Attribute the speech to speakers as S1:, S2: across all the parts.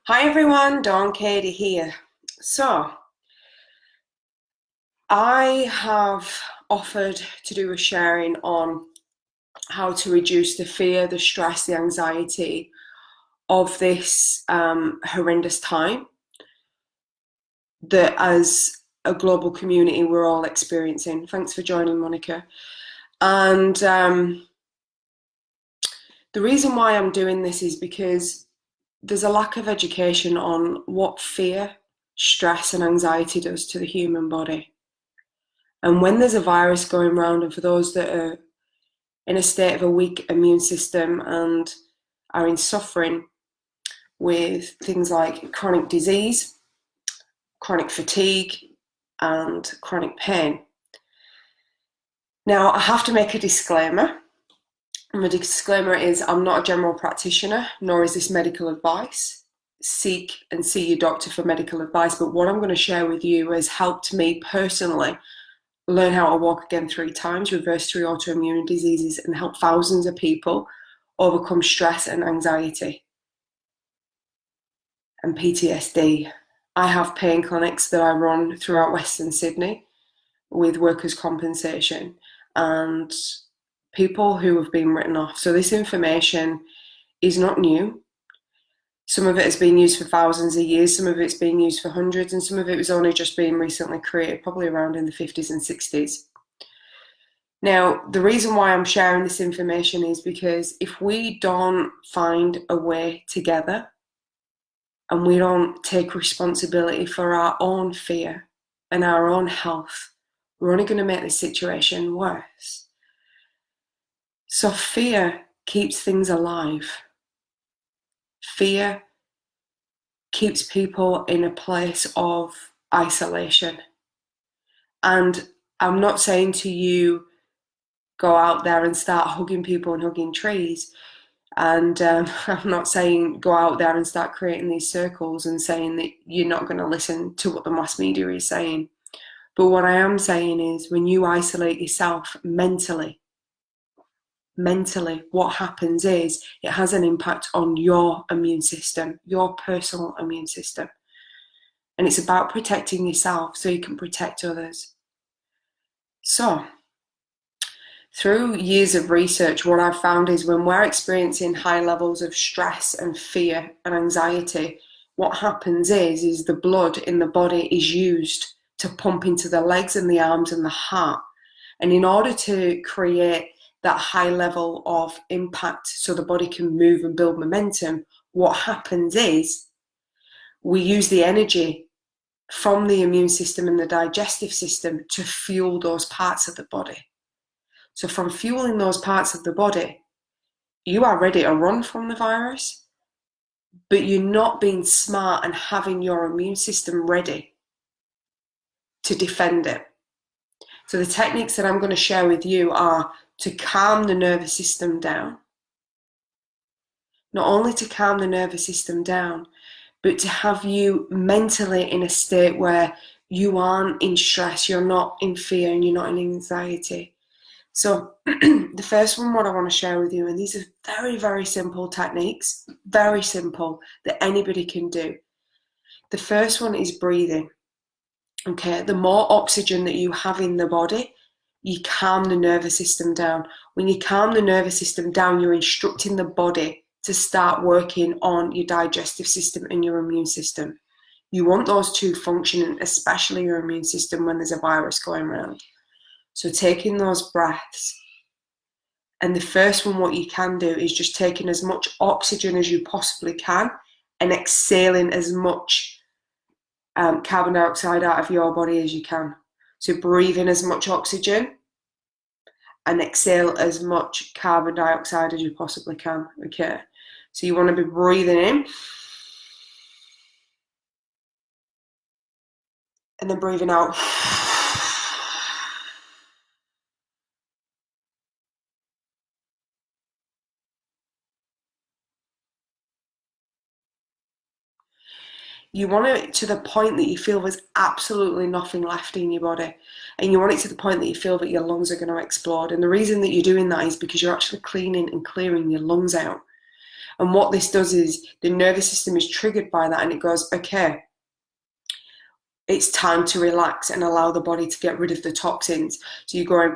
S1: Hi everyone, Dawn Katie here. So, I have offered to do a sharing on how to reduce the fear, the stress, the anxiety of this horrendous time that as a global community we're all experiencing. Thanks for joining, Monica. And the reason why I'm doing this is because there's a lack of education on what fear, stress, and anxiety does to the human body. And when there's a virus going around, and for those that are in a state of a weak immune system and are in suffering with things like chronic disease, chronic fatigue, and chronic pain. Now, I have to make a disclaimer. And the disclaimer is I'm not a general practitioner, nor is this medical advice. Seek and see your doctor for medical advice. But what I'm going to share with you has helped me personally learn how to walk again 3 times, reverse 3 autoimmune diseases, and help thousands of people overcome stress and anxiety and PTSD. I have pain clinics that I run throughout Western Sydney with workers' compensation and people who have been written off. So this information is not new. Some of it has been used for thousands of years, some of it's been used for hundreds, and some of it was only just being recently created, probably around in the 50s and 60s. Now, the reason why I'm sharing this information is because if we don't find a way together and we don't take responsibility for our own fear and our own health, we're only going to make this situation worse. So fear keeps things alive. Fear keeps people in a place of isolation. And I'm not saying to you, go out there and start hugging people and hugging trees. And I'm not saying go out there and start creating these circles and saying that you're not going to listen to what the mass media is saying. But what I am saying is when you isolate yourself mentally, what happens is it has an impact on your immune system, your personal immune system. And it's about protecting yourself so you can protect others. So, through years of research, what I've found is when we're experiencing high levels of stress and fear and anxiety, what happens is the blood in the body is used to pump into the legs and the arms and the heart. And in order to create that high level of impact so the body can move and build momentum, what happens is we use the energy from the immune system and the digestive system to fuel those parts of the body. So from fueling those parts of the body, you are ready to run from the virus, but you're not being smart and having your immune system ready to defend it. So the techniques that I'm going to share with you are to calm the nervous system down. Not only to calm the nervous system down, but to have you mentally in a state where you aren't in stress, you're not in fear, and you're not in anxiety. So the first one, what I want to share with you, and these are very, very simple techniques, very simple, that anybody can do. The first one is breathing. Okay, the more oxygen that you have in the body, you calm the nervous system down. When you calm the nervous system down, you're instructing the body to start working on your digestive system and your immune system. You want those two functioning, especially your immune system when there's a virus going around. So taking those breaths. And the first one, what you can do is just taking as much oxygen as you possibly can and exhaling as much carbon dioxide out of your body as you can. So breathe in as much oxygen and exhale as much carbon dioxide as you possibly can. Okay, so you want to be breathing in and then breathing out. You want it to the point that you feel there's absolutely nothing left in your body. And you want it to the point that you feel that your lungs are going to explode. And the reason that you're doing that is because you're actually cleaning and clearing your lungs out. And what this does is the nervous system is triggered by that, and it goes, okay, it's time to relax and allow the body to get rid of the toxins. So you're going,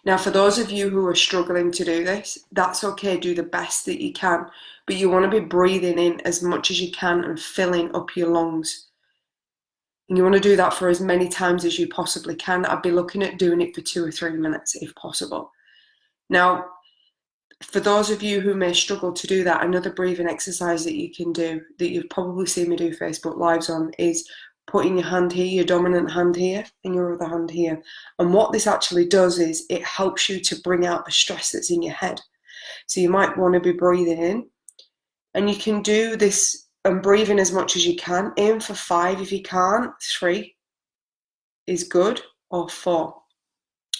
S1: now, for those of you who are struggling to do this, that's okay. Do the best that you can. But you want to be breathing in as much as you can and filling up your lungs. And you want to do that for as many times as you possibly can. I'd be looking at doing it for 2 or 3 minutes if possible. Now, for those of you who may struggle to do that, another breathing exercise that you can do, that you've probably seen me do Facebook Lives on, is putting your hand here, your dominant hand here, and your other hand here. And what this actually does is it helps you to bring out the stress that's in your head. So you might want to be breathing in, and you can do this and breathing as much as you can. Aim for 5 if you can't. 3 is good, or 4.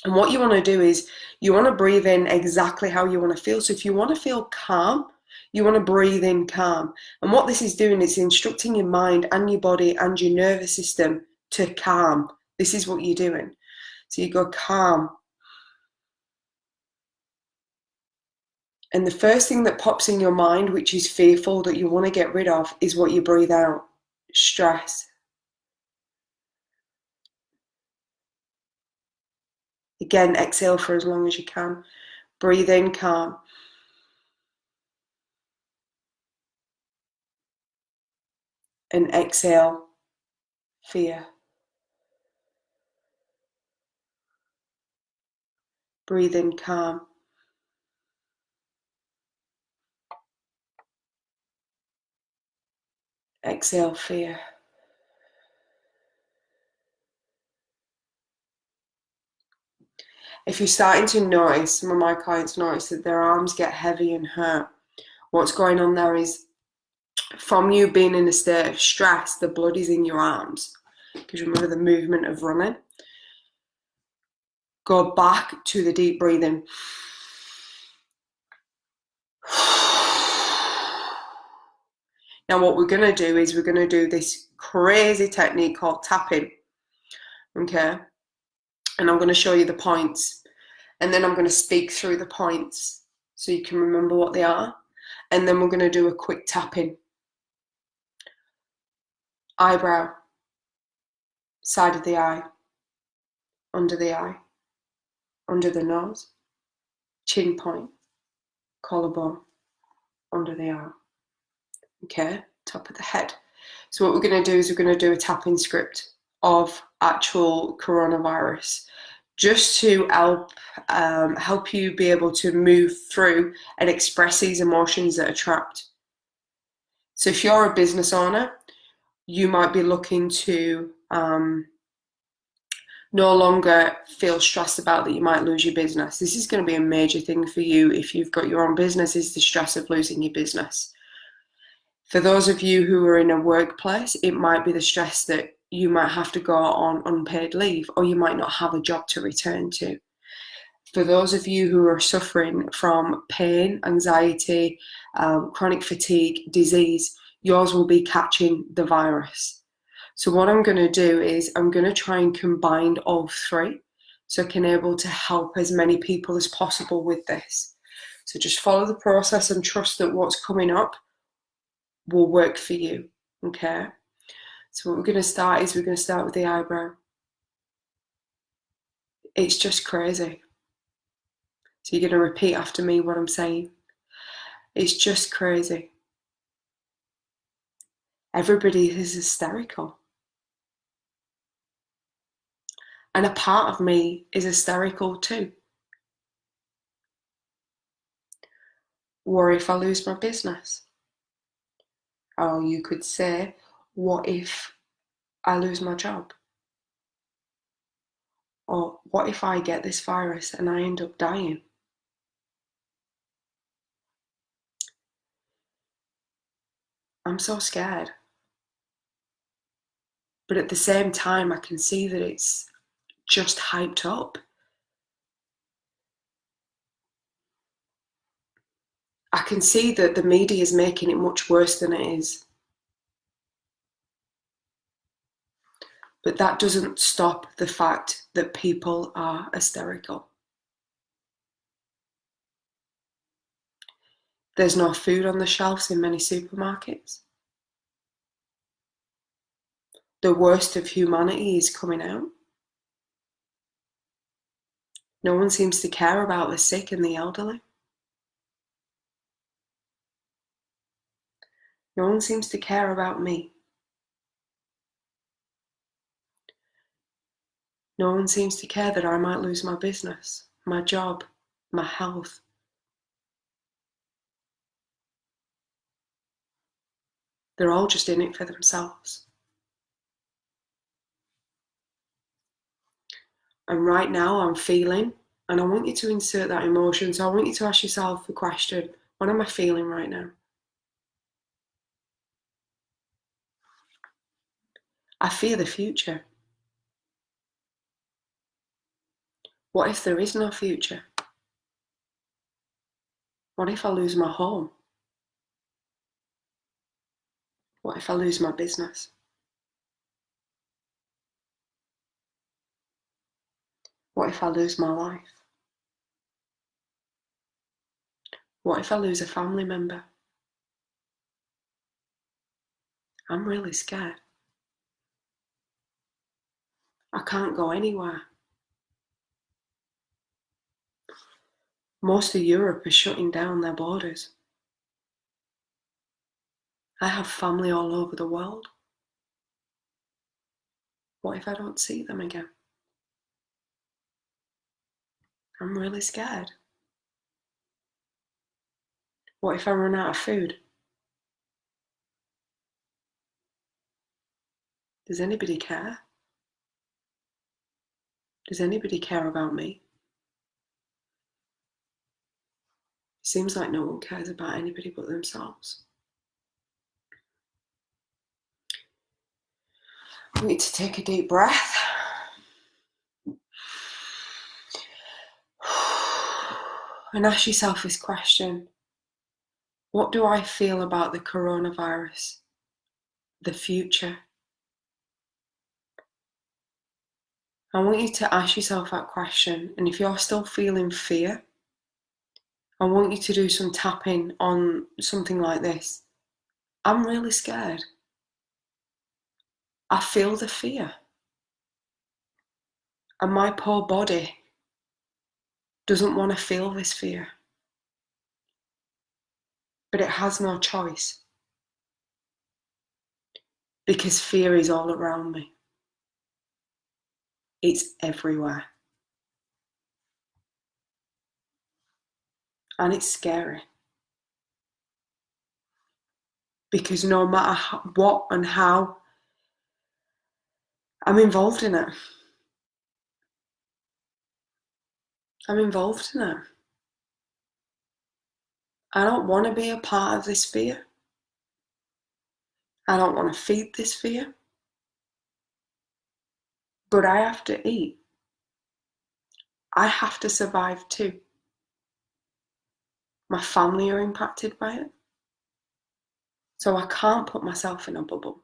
S1: And what you want to do is you want to breathe in exactly how you want to feel. So if you want to feel calm, you want to breathe in calm. And what this is doing is instructing your mind and your body and your nervous system to calm. This is what you're doing. So you go calm. And the first thing that pops in your mind, which is fearful, that you want to get rid of, is what you breathe out. Stress. Again, exhale for as long as you can. Breathe in calm. And exhale fear. Breathe in calm. Exhale fear. If you're starting to notice, some of my clients notice that their arms get heavy and hurt, what's going on there is, from you being in a state of stress, the blood is in your arms. Because remember the movement of running. Go back to the deep breathing. Now what we're going to do is we're going to do this crazy technique called tapping. Okay? And I'm going to show you the points. And then I'm going to speak through the points so you can remember what they are. And then we're going to do a quick tapping. Eyebrow, side of the eye, under the nose, chin point, collarbone, under the arm. Okay, top of the head. So what we're going to do is we're going to do a tapping script of actual coronavirus, just to help you be able to move through and express these emotions that are trapped. So if you're a business owner, you might be looking to no longer feel stressed about that you might lose your business. This is going to be a major thing for you if you've got your own business, is the stress of losing your business. For those of you who are in a workplace, it might be the stress that you might have to go on unpaid leave, or you might not have a job to return to. For those of you who are suffering from pain, anxiety, chronic fatigue, disease, yours will be catching the virus. So what I'm going to do is I'm going to try and combine all 3 so I can able to help as many people as possible with this. So just follow the process and trust that what's coming up will work for you. Okay? So what we're going to start is we're going to start with the eyebrow. It's just crazy. So you're going to repeat after me what I'm saying. It's just crazy. Everybody is hysterical. And a part of me is hysterical too. What if I lose my business? Or you could say, what if I lose my job? Or what if I get this virus and I end up dying? I'm so scared. But at the same time, I can see that it's just hyped up. I can see that the media is making it much worse than it is. But that doesn't stop the fact that people are hysterical. There's no food on the shelves in many supermarkets. The worst of humanity is coming out. No one seems to care about the sick and the elderly. No one seems to care about me. No one seems to care that I might lose my business, my job, my health. They're all just in it for themselves. And right now I'm feeling, and I want you to insert that emotion, so I want you to ask yourself the question, what am I feeling right now? I fear the future. What if there is no future? What if I lose my home? What if I lose my business? What if I lose my life? What if I lose a family member? I'm really scared. I can't go anywhere. Most of Europe is shutting down their borders. I have family all over the world. What if I don't see them again? I'm really scared. What if I run out of food? Does anybody care? Does anybody care about me? It seems like no one cares about anybody but themselves. I want you to take a deep breath. And ask yourself this question. What do I feel about the coronavirus? The future? I want you to ask yourself that question. And if you're still feeling fear, I want you to do some tapping on something like this. I'm really scared. I feel the fear. And my poor body doesn't want to feel this fear. But it has no choice. Because fear is all around me. It's everywhere. And it's scary. Because no matter what and how, I'm involved in it. I'm involved in it. I don't want to be a part of this fear. I don't want to feed this fear. But I have to eat. I have to survive too. My family are impacted by it. So I can't put myself in a bubble.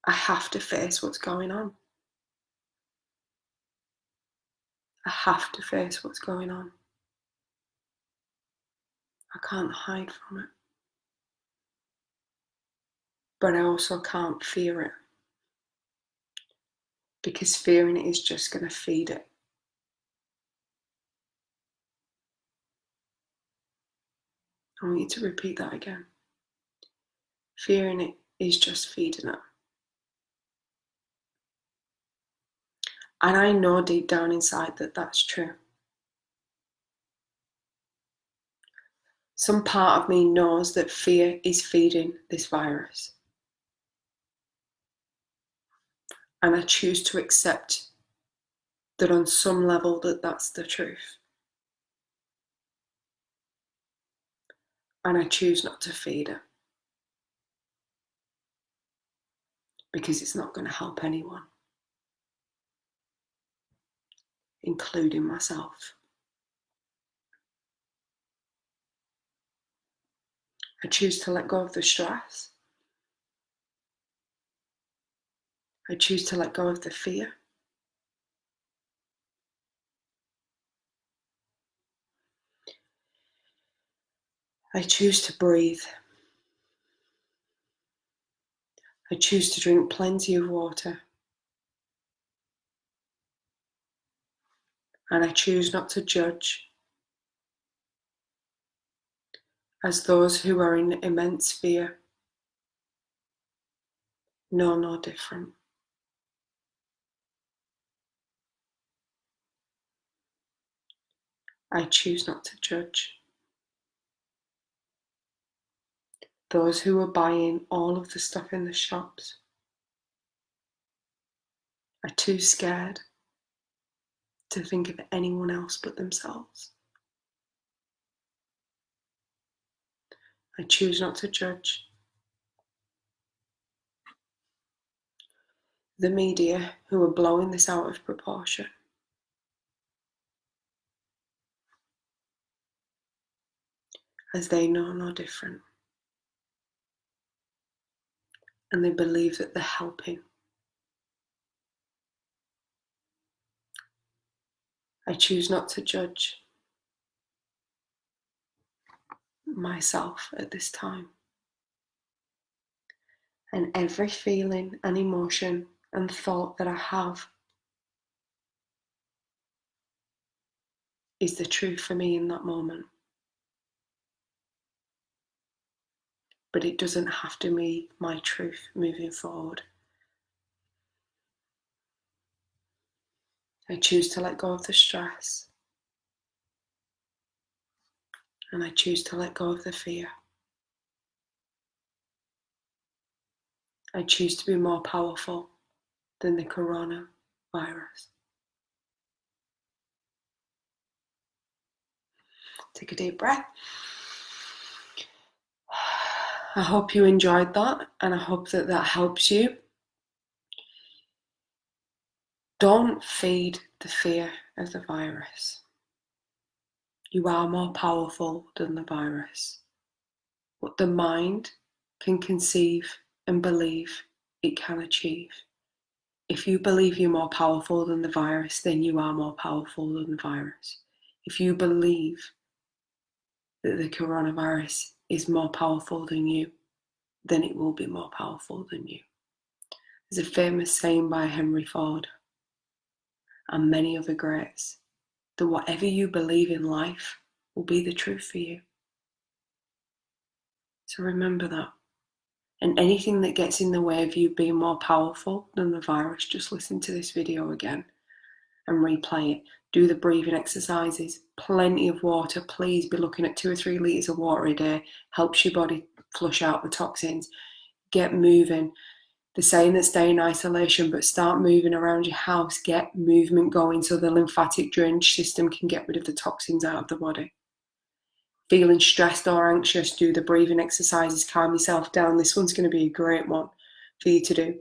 S1: I have to face what's going on. I have to face what's going on. I can't hide from it. But I also can't fear it. Because fearing it is just going to feed it. I want you to repeat that again. Fearing it is just feeding it. And I know deep down inside that that's true. Some part of me knows that fear is feeding this virus. And I choose to accept that on some level that that's the truth. And I choose not to feed it. Because it's not going to help anyone. Including myself. I choose to let go of the stress. I choose to let go of the fear. I choose to breathe. I choose to drink plenty of water. And I choose not to judge, as those who are in immense fear know no different. I choose not to judge. Those who are buying all of the stuff in the shops are too scared to think of anyone else but themselves. I choose not to judge. The media who are blowing this out of proportion. As they know no different. And they believe that they're helping. I choose not to judge myself at this time. And every feeling and emotion and thought that I have is the truth for me in that moment. But it doesn't have to be my truth moving forward. I choose to let go of the stress. And I choose to let go of the fear. I choose to be more powerful than the coronavirus. Take a deep breath. I hope you enjoyed that, and I hope that that helps you. Don't feed the fear of the virus. You are more powerful than the virus. What the mind can conceive and believe, it can achieve. If you believe you're more powerful than the virus, then you are more powerful than the virus. If you believe that the coronavirus is more powerful than you, then it will be more powerful than you. There's a famous saying by Henry Ford and many other greats that whatever you believe in life will be the truth for you. So remember that. And anything that gets in the way of you being more powerful than the virus, just listen to this video again and replay it. Do the breathing exercises, plenty of water. Please be looking at 2 or 3 litres of water a day. Helps your body flush out the toxins. Get moving. They're saying that stay in isolation, but start moving around your house. Get movement going so the lymphatic drainage system can get rid of the toxins out of the body. Feeling stressed or anxious, do the breathing exercises, calm yourself down. This one's going to be a great one for you to do.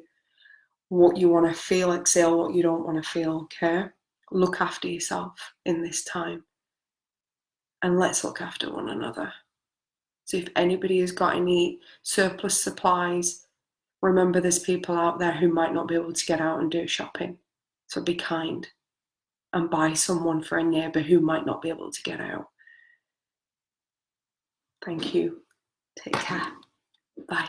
S1: What you want to feel, exhale what you don't want to feel, okay? Look after yourself in this time. And let's look after one another. So if anybody has got any surplus supplies, remember there's people out there who might not be able to get out and do shopping. So be kind and buy someone for a neighbour who might not be able to get out. Thank you. Take care. Bye.